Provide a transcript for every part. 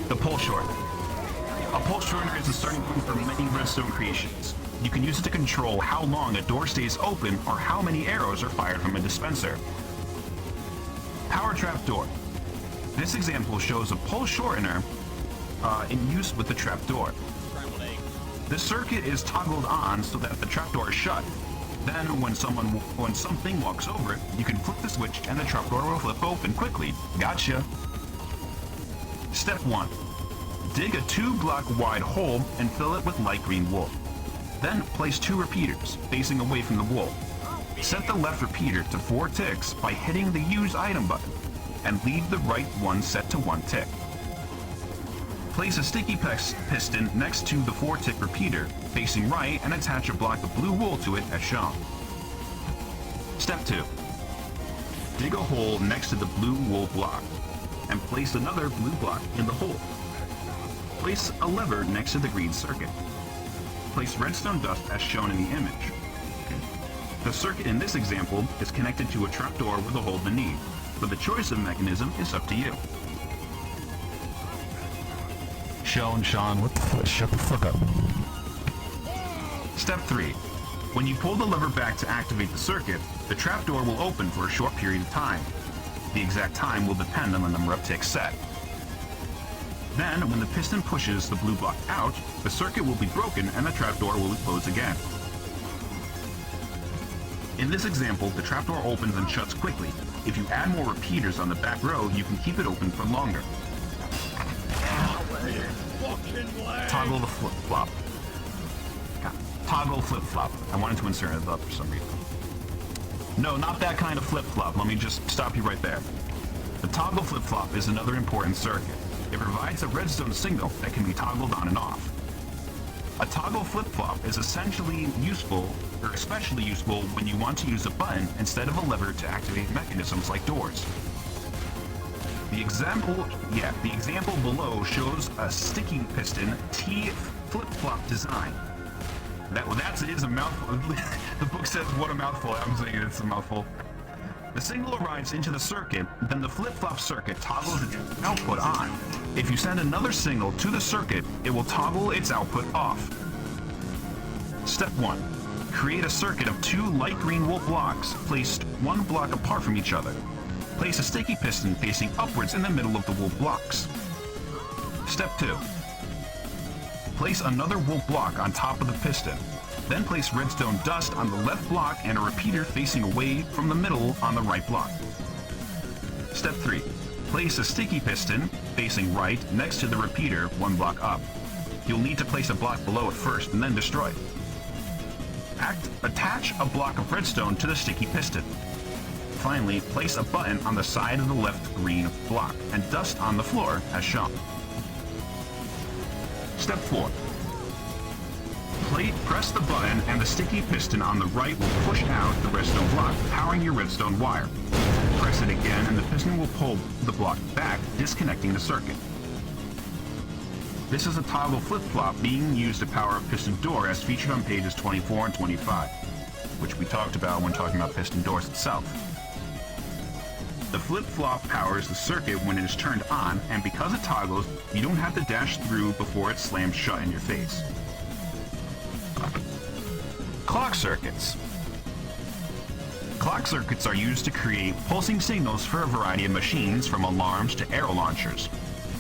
The pole shortener. A pole shortener is the starting point for many redstone creations. You can use it to control how long a door stays open or how many arrows are fired from a dispenser. Power trap door. This example shows a pole shortener in use with the trap door. The circuit is toggled on so that the trap door is shut. Then when something walks over it, you can flip the switch and the trap door will flip open quickly. Gotcha! Step 1. Dig a 2-block wide hole and fill it with light green wool. Then place 2 repeaters, facing away from the wool. Set the left repeater to 4 ticks by hitting the Use Item button, and leave the right one set to 1 tick. Place a sticky piston next to the 4-tick repeater, facing right, and attach a block of blue wool to it as shown. Step 2. Dig a hole next to the blue wool block, and place another blue block in the hole. Place a lever next to the green circuit. Place redstone dust as shown in the image. The circuit in this example is connected to a trapdoor with a hole beneath, but the choice of mechanism is up to you. Sean, what the fuck? Shut the fuck up. Step 3. When you pull the lever back to activate the circuit, the trapdoor will open for a short period of time. The exact time will depend on the number of ticks set. Then, when the piston pushes the blue block out, the circuit will be broken and the trapdoor will be closed again. In this example, the trapdoor opens and shuts quickly. If you add more repeaters on the back row, you can keep it open for longer. Toggle the flip-flop. Toggle flip-flop. I wanted to insert it up for some reason. No, not that kind of flip-flop. Let me just stop you right there. The toggle flip-flop is another important circuit. It provides a redstone signal that can be toggled on and off. A toggle flip-flop is especially useful when you want to use a button instead of a lever to activate mechanisms like doors. The example below shows a sticky piston T flip-flop design. That is a mouthful. The book says what a mouthful. I'm saying it's a mouthful. The signal arrives into the circuit, then the flip-flop circuit toggles its output on. If you send another signal to the circuit, it will toggle its output off. Step 1. Create a circuit of 2 light green wool blocks placed 1 block apart from each other. Place a sticky piston facing upwards in the middle of the wool blocks. Step 2. Place another wool block on top of the piston. Then place redstone dust on the left block and a repeater facing away from the middle on the right block. Step 3. Place a sticky piston facing right next to the repeater 1 block up. You'll need to place a block below it first and then destroy it. Attach a block of redstone to the sticky piston. Finally, place a button on the side of the left green block and dust on the floor as shown. Step 4. Press the button and the sticky piston on the right will push out the redstone block, powering your redstone wire. Press it again and the piston will pull the block back, disconnecting the circuit. This is a toggle flip-flop being used to power a piston door as featured on pages 24 and 25, which we talked about when talking about piston doors itself. The flip-flop powers the circuit when it is turned on, and because it toggles, you don't have to dash through before it slams shut in your face. Clock circuits. Clock circuits are used to create pulsing signals for a variety of machines, from alarms to arrow launchers.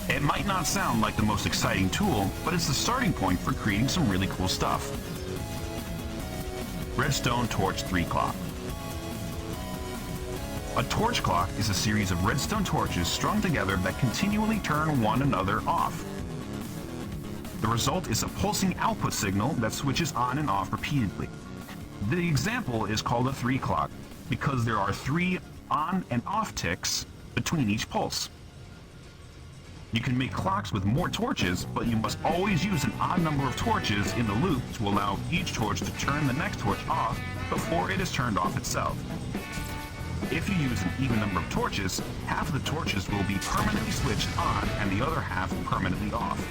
It might not sound like the most exciting tool, but it's the starting point for creating some really cool stuff. Redstone torch 3 clock. A torch clock is a series of redstone torches strung together that continually turn one another off. The result is a pulsing output signal that switches on and off repeatedly. The example is called a 3 clock because there are 3 on and off ticks between each pulse. You can make clocks with more torches, but you must always use an odd number of torches in the loop to allow each torch to turn the next torch off before it is turned off itself. If you use an even number of torches, half of the torches will be permanently switched on and the other half permanently off.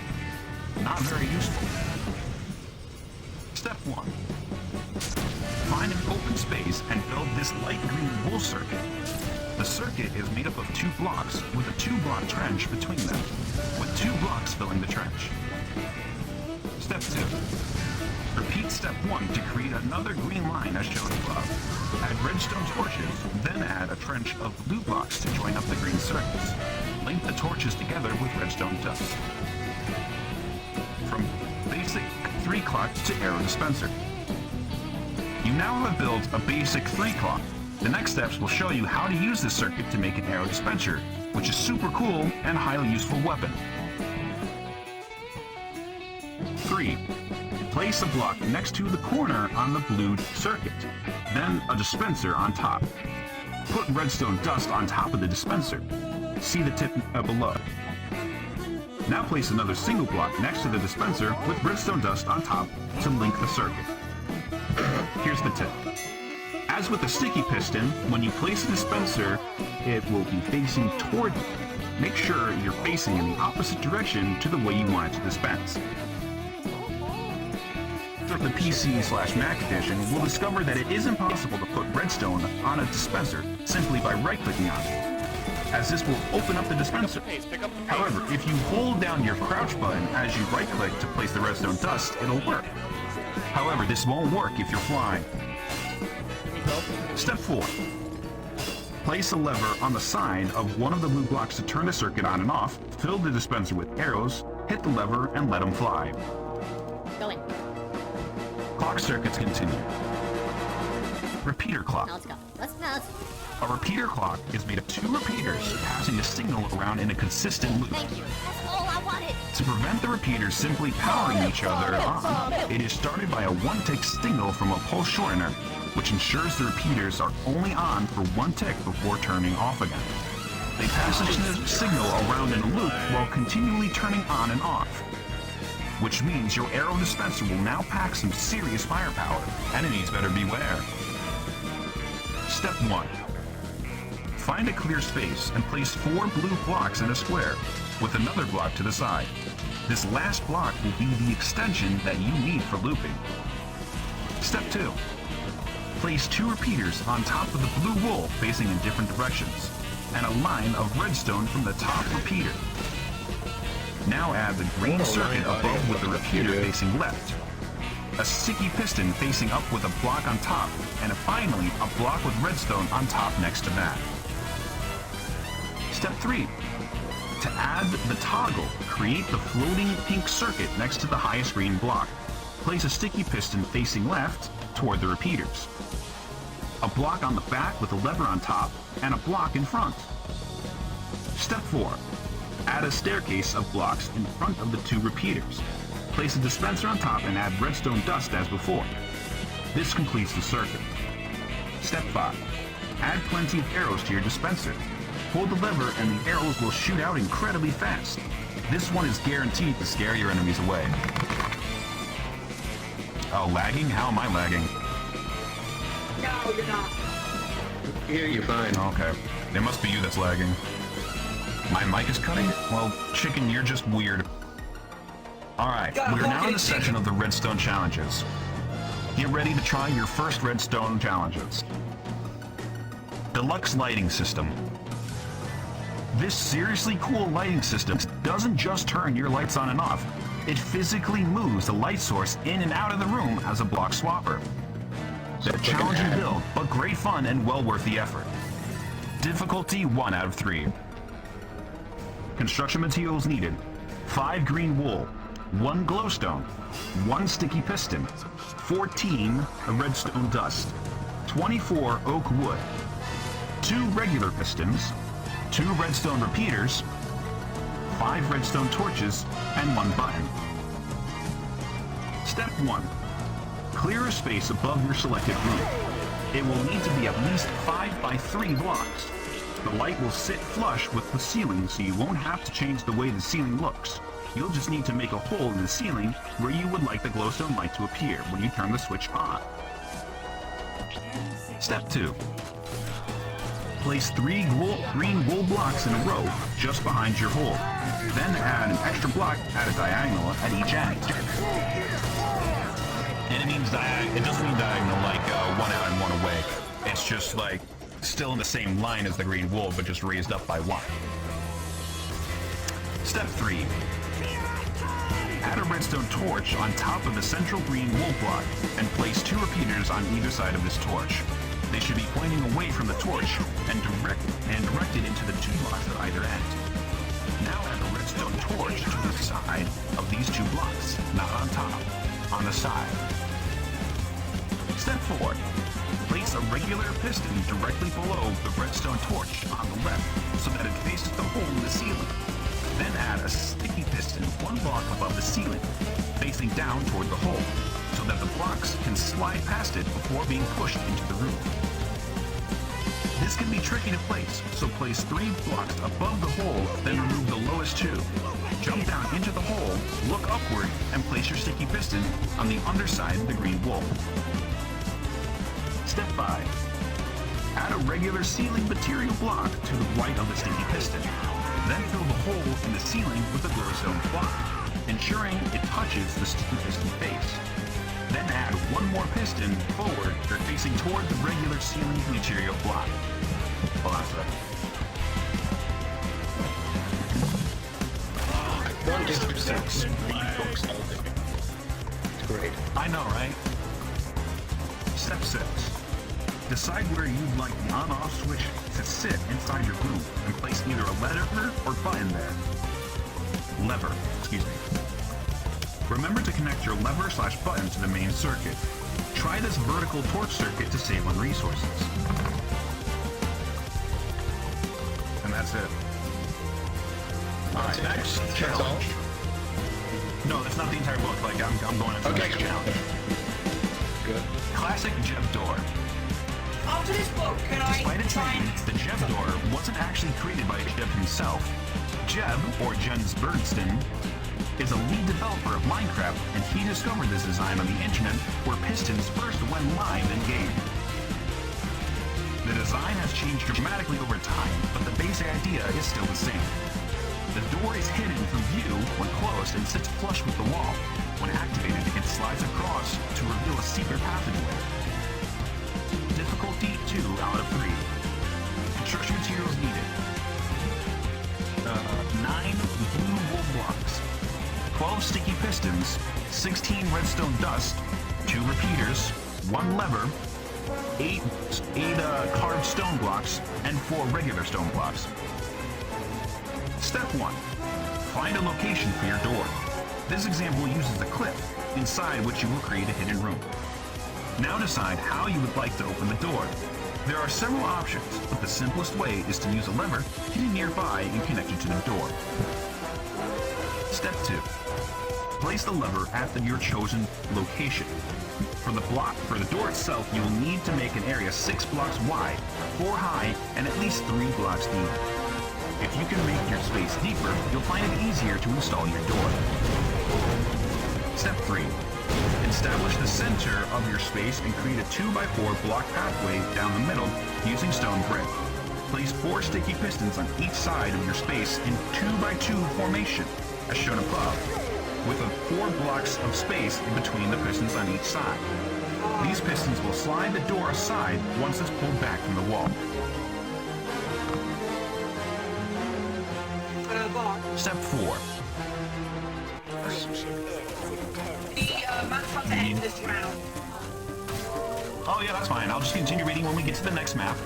Not very useful. Step 1. Find an open space and build this light green wool circuit. The circuit is made up of 2 blocks with a 2-block trench between them. With 2 blocks blocks filling the trench. Step 2. Repeat step 1 to create another green line as shown above. Add redstone torches, then add a trench of blue blocks to join up the green circuits. Link the torches together with redstone dust. From basic 3 clock to arrow dispenser. You now have built a basic 3 clock. The next steps will show you how to use this circuit to make an arrow dispenser, which is super cool and highly useful weapon. 3. Place a block next to the corner on the blue circuit, then a dispenser on top. Put redstone dust on top of the dispenser. See the tip below. Now place another single block next to the dispenser with redstone dust on top to link the circuit. Here's the tip. As with the sticky piston, when you place a dispenser, it will be facing toward you. Make sure you're facing in the opposite direction to the way you want it to dispense. The PC/Mac edition will discover that it is impossible to put redstone on a dispenser simply by right-clicking on it, as this will open up the dispenser. However, if you hold down your crouch button as you right-click to place the redstone dust, it'll work. However, this won't work if you're flying. Step 4. Place a lever on the side of one of the blue blocks to turn the circuit on and off, fill the dispenser with arrows, hit the lever, and let them fly. Go in. Clock circuits continue. Repeater clock. Now let's go. Let's go. A repeater clock is made of 2 repeaters passing a signal around in a consistent loop. Thank you. That's all I wanted. To prevent the repeaters simply powering each other on, it is started by a 1-tick signal from a pulse shortener, which ensures the repeaters are only on for 1 tick before turning off again. They pass the signal around in a loop while continually turning on and off, which means your arrow dispenser will now pack some serious firepower. Enemies better beware. Step 1. Find a clear space and place 4 blue blocks in a square, with another block to the side. This last block will be the extension that you need for looping. Step 2. Place 2 repeaters on top of the blue wool facing in different directions, and a line of redstone from the top repeater. Now add the green circuit above with the repeater facing left, a sticky piston facing up with a block on top, and finally a block with redstone on top next to that. Step 3. To add the toggle, create the floating pink circuit next to the highest green block. Place a sticky piston facing left toward the repeaters, a block on the back with a lever on top, and a block in front. Step 4. Add a staircase of blocks in front of the 2 repeaters. Place a dispenser on top and add redstone dust as before. This completes the circuit. Step 5. Add plenty of arrows to your dispenser. Pull the lever and the arrows will shoot out incredibly fast. This one is guaranteed to scare your enemies away. Oh, lagging? How am I lagging? No, you're not. Yeah, you're fine. Okay. It must be you that's lagging. My mic is cutting? Well, chicken, you're just weird. Alright, we're now in the section of the redstone challenges. Get ready to try your first redstone challenges. Deluxe lighting system. This seriously cool lighting system doesn't just turn your lights on and off, it physically moves the light source in and out of the room as a block swapper. A challenging build, but great fun and well worth the effort. Difficulty 1 out of 3. Construction materials needed: 5 green wool, 1 glowstone, 1 sticky piston, 14 redstone dust, 24 oak wood, 2 regular pistons, 2 redstone repeaters, 5 redstone torches, and 1 button. Step 1. Clear a space above your selected room. It will need to be at least 5 by 3 blocks. The light will sit flush with the ceiling, so you won't have to change the way the ceiling looks. You'll just need to make a hole in the ceiling where you would like the glowstone light to appear when you turn the switch on. Step 2. Place 3 green wool blocks in a row just behind your hole. Then add an extra block at a diagonal at each end. And it doesn't mean diagonal like 1 out and 1 away. It's just like still in the same line as the green wool, but just raised up by 1. Step 3. Add a redstone torch on top of the central green wool block and place 2 repeaters on either side of this torch. They should be pointing away from the torch and directed into the 2 blocks at either end. Now add a redstone torch to the side of these 2 blocks, not on top, on the side. Step 4. Place a regular piston directly below the redstone torch on the left so that it faces the hole in the ceiling. Then add a sticky piston 1 block above the ceiling, facing down toward the hole, so that the blocks can slide past it before being pushed into the roof. This can be tricky to place, so place 3 blocks above the hole, then remove the lowest 2. Jump down into the hole, look upward, and place your sticky piston on the underside of the green wool. Step 5. Add a regular ceiling material block to the right of the sticky piston. Then fill the hole in the ceiling with a glowstone block, ensuring it touches the sticky piston face. Then add 1 more piston forward or facing toward the regular ceiling material block. Hold on a second. One just for 6. Books all day. It's great. I know, right? Step 6. Decide where you'd like the on-off switch to sit inside your room and place either a lever or button there. Excuse me. Remember to connect your lever/button to the main circuit. Try this vertical torch circuit to save on resources. And that's it. Alright, next challenge. No, that's not the entire book. Like, I'm going into the next challenge. Good. Classic Jeb door. After this book, can Despite I its try name, and... the Jeb door wasn't actually created by Jeb himself. Jeb, or Jens Bergsten, is a lead developer of Minecraft, and he discovered this design on the internet where pistons first went live in-game. The design has changed dramatically over time, but the basic idea is still the same. The door is hidden from view when closed and sits flush with the wall. When activated, it slides across to reveal a secret passageway. Difficulty 2 out of 3. Construction materials needed. 9 blue wool blocks, 12 sticky pistons, 16 redstone dust, 2 repeaters, 1 lever, 8 carved stone blocks, and 4 regular stone blocks. Step 1. Find a location for your door. This example uses a cliff, inside which you will create a hidden room. Now decide how you would like to open the door. There are several options, but the simplest way is to use a lever hidden nearby and connected to the door. Step 2. Place the lever at your chosen location. For the door itself, you will need to make an area 6 blocks wide, 4 high, and at least 3 blocks deep. If you can make your space deeper, you'll find it easier to install your door. Step 3. Establish the center of your space and create a 2x4 block pathway down the middle using stone brick. Place 4 sticky pistons on each side of your space in 2x2 formation, as shown above, with 4 blocks of space in between the pistons on each side. These pistons will slide the door aside once it's pulled back from the wall. Step 4. The map's about to end this round. Oh yeah, that's fine. I'll just continue reading when we get to the next map.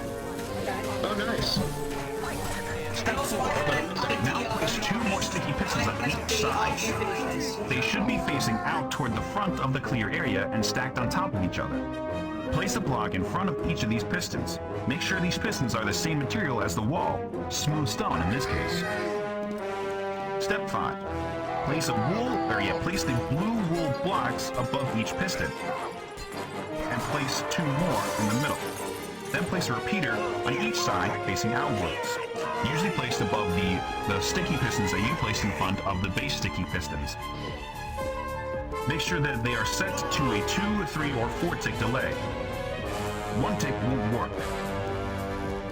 Oh, nice. Step 4. Now place 2 more sticky pistons on each side. They should be facing out toward the front of the clear area and stacked on top of each other. Place a block in front of each of these pistons. Make sure these pistons are the same material as the wall, smooth stone in this case. Step 5. Place the blue wool blocks above each piston. And place 2 more in the middle. Then place a repeater on each side facing outwards. Usually placed above the sticky pistons that you placed in front of the base sticky pistons. Make sure that they are set to a 2, 3, or 4 tick delay. 1 tick won't work.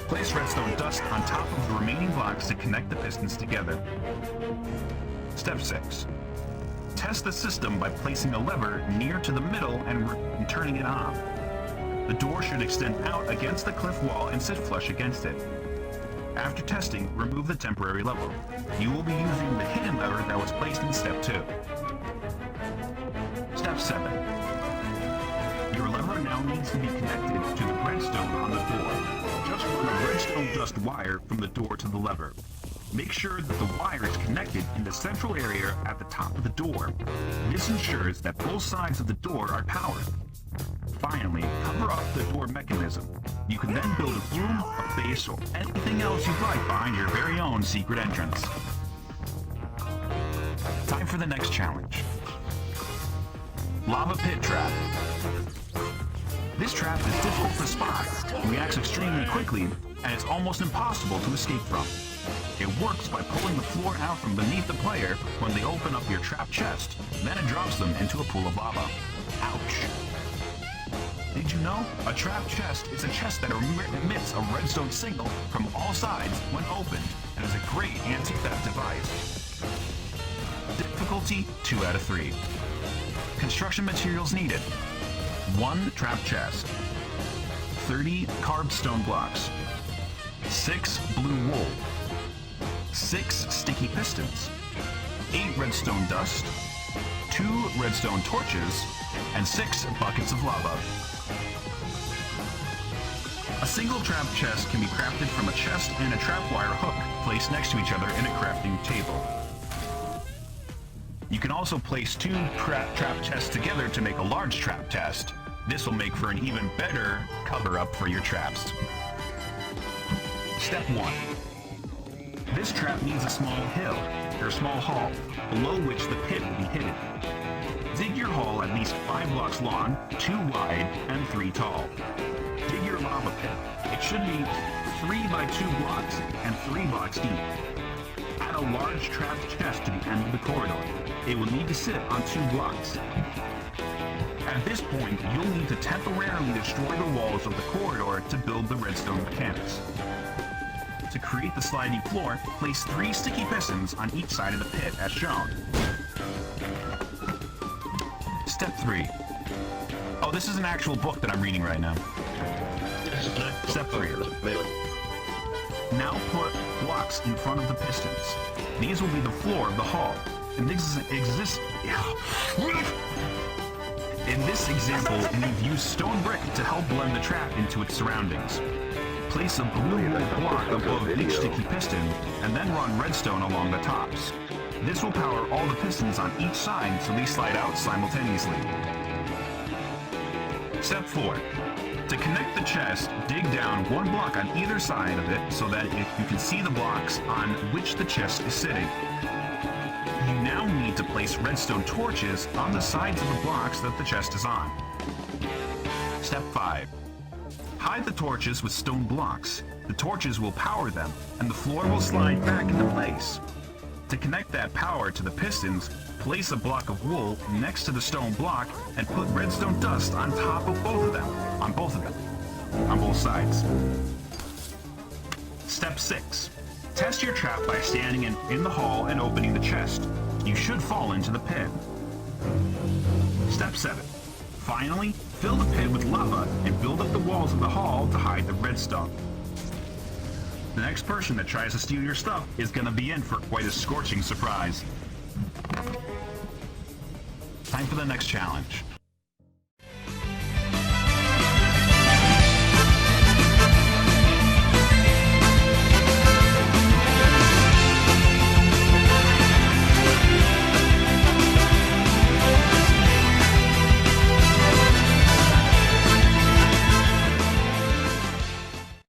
Place redstone dust on top of the remaining blocks to connect the pistons together. Step 6. Test the system by placing a lever near to the middle and turning it on. The door should extend out against the cliff wall and sit flush against it. After testing, remove the temporary lever. You will be using the hidden lever that was placed in Step 2. Step 7. Your lever now needs to be connected to the redstone on the door. Just run a redstone dust wire from the door to the lever. Make sure that the wire is connected in the central area at the top of the door. This ensures that both sides of the door are powered. Finally, cover up the door mechanism. You can then build a room, a base, or anything else you'd like behind your very own secret entrance. Time for the next challenge. Lava Pit Trap. This trap is difficult to spot, reacts extremely quickly, and is almost impossible to escape from. It works by pulling the floor out from beneath the player when they open up your trap chest, then it drops them into a pool of lava. Ouch. Did you know? A trap chest is a chest that emits a redstone signal from all sides when opened, and is a great anti-theft device. Difficulty 2 out of 3. Construction materials needed. 1 trap chest. 30 carved stone blocks. 6 blue wool. 6 sticky pistons. 8 redstone dust. 2 redstone torches. And 6 buckets of lava. A single trap chest can be crafted from a chest and a trapwire hook placed next to each other in a crafting table. You can also place 2 trap chests together to make a large trap chest. This will make for an even better cover-up for your traps. Step 1. This trap needs a small hill, or small hall, below which the pit will be hidden. Dig your hole at least 5 blocks long, 2 wide, and 3 tall. Dig your lava pit. It should be 3 by 2 blocks and 3 blocks deep. Add a large trapped chest to the end of the corridor. It will need to sit on 2 blocks. At this point, you'll need to temporarily destroy the walls of the corridor to build the redstone mechanics. To create the sliding floor, place 3 sticky pistons on each side of the pit as shown. Step 3. Oh, this is an actual book that I'm reading right now. Step 3. Now put blocks in front of the pistons. These will be the floor of the hall. In this example, we've used stone brick to help blend the trap into its surroundings. Place a blue wool block above each sticky piston, and then run redstone along the tops. This will power all the pistons on each side so they slide out simultaneously. Step 4. To connect the chest, dig down 1 block on either side of it so that you can see the blocks on which the chest is sitting. You now need to place redstone torches on the sides of the blocks that the chest is on. Step 5. Hide the torches with stone blocks. The torches will power them, and the floor will slide back into place. To connect that power to the pistons, place a block of wool next to the stone block and put redstone dust on top of both of them, on both sides. Step 6. Test your trap by standing in the hall and opening the chest. You should fall into the pit. Step 7. Finally, fill the pit with lava and build up the walls of the hall to hide the redstone. The next person that tries to steal your stuff is going to be in for quite a scorching surprise. Time for the next challenge.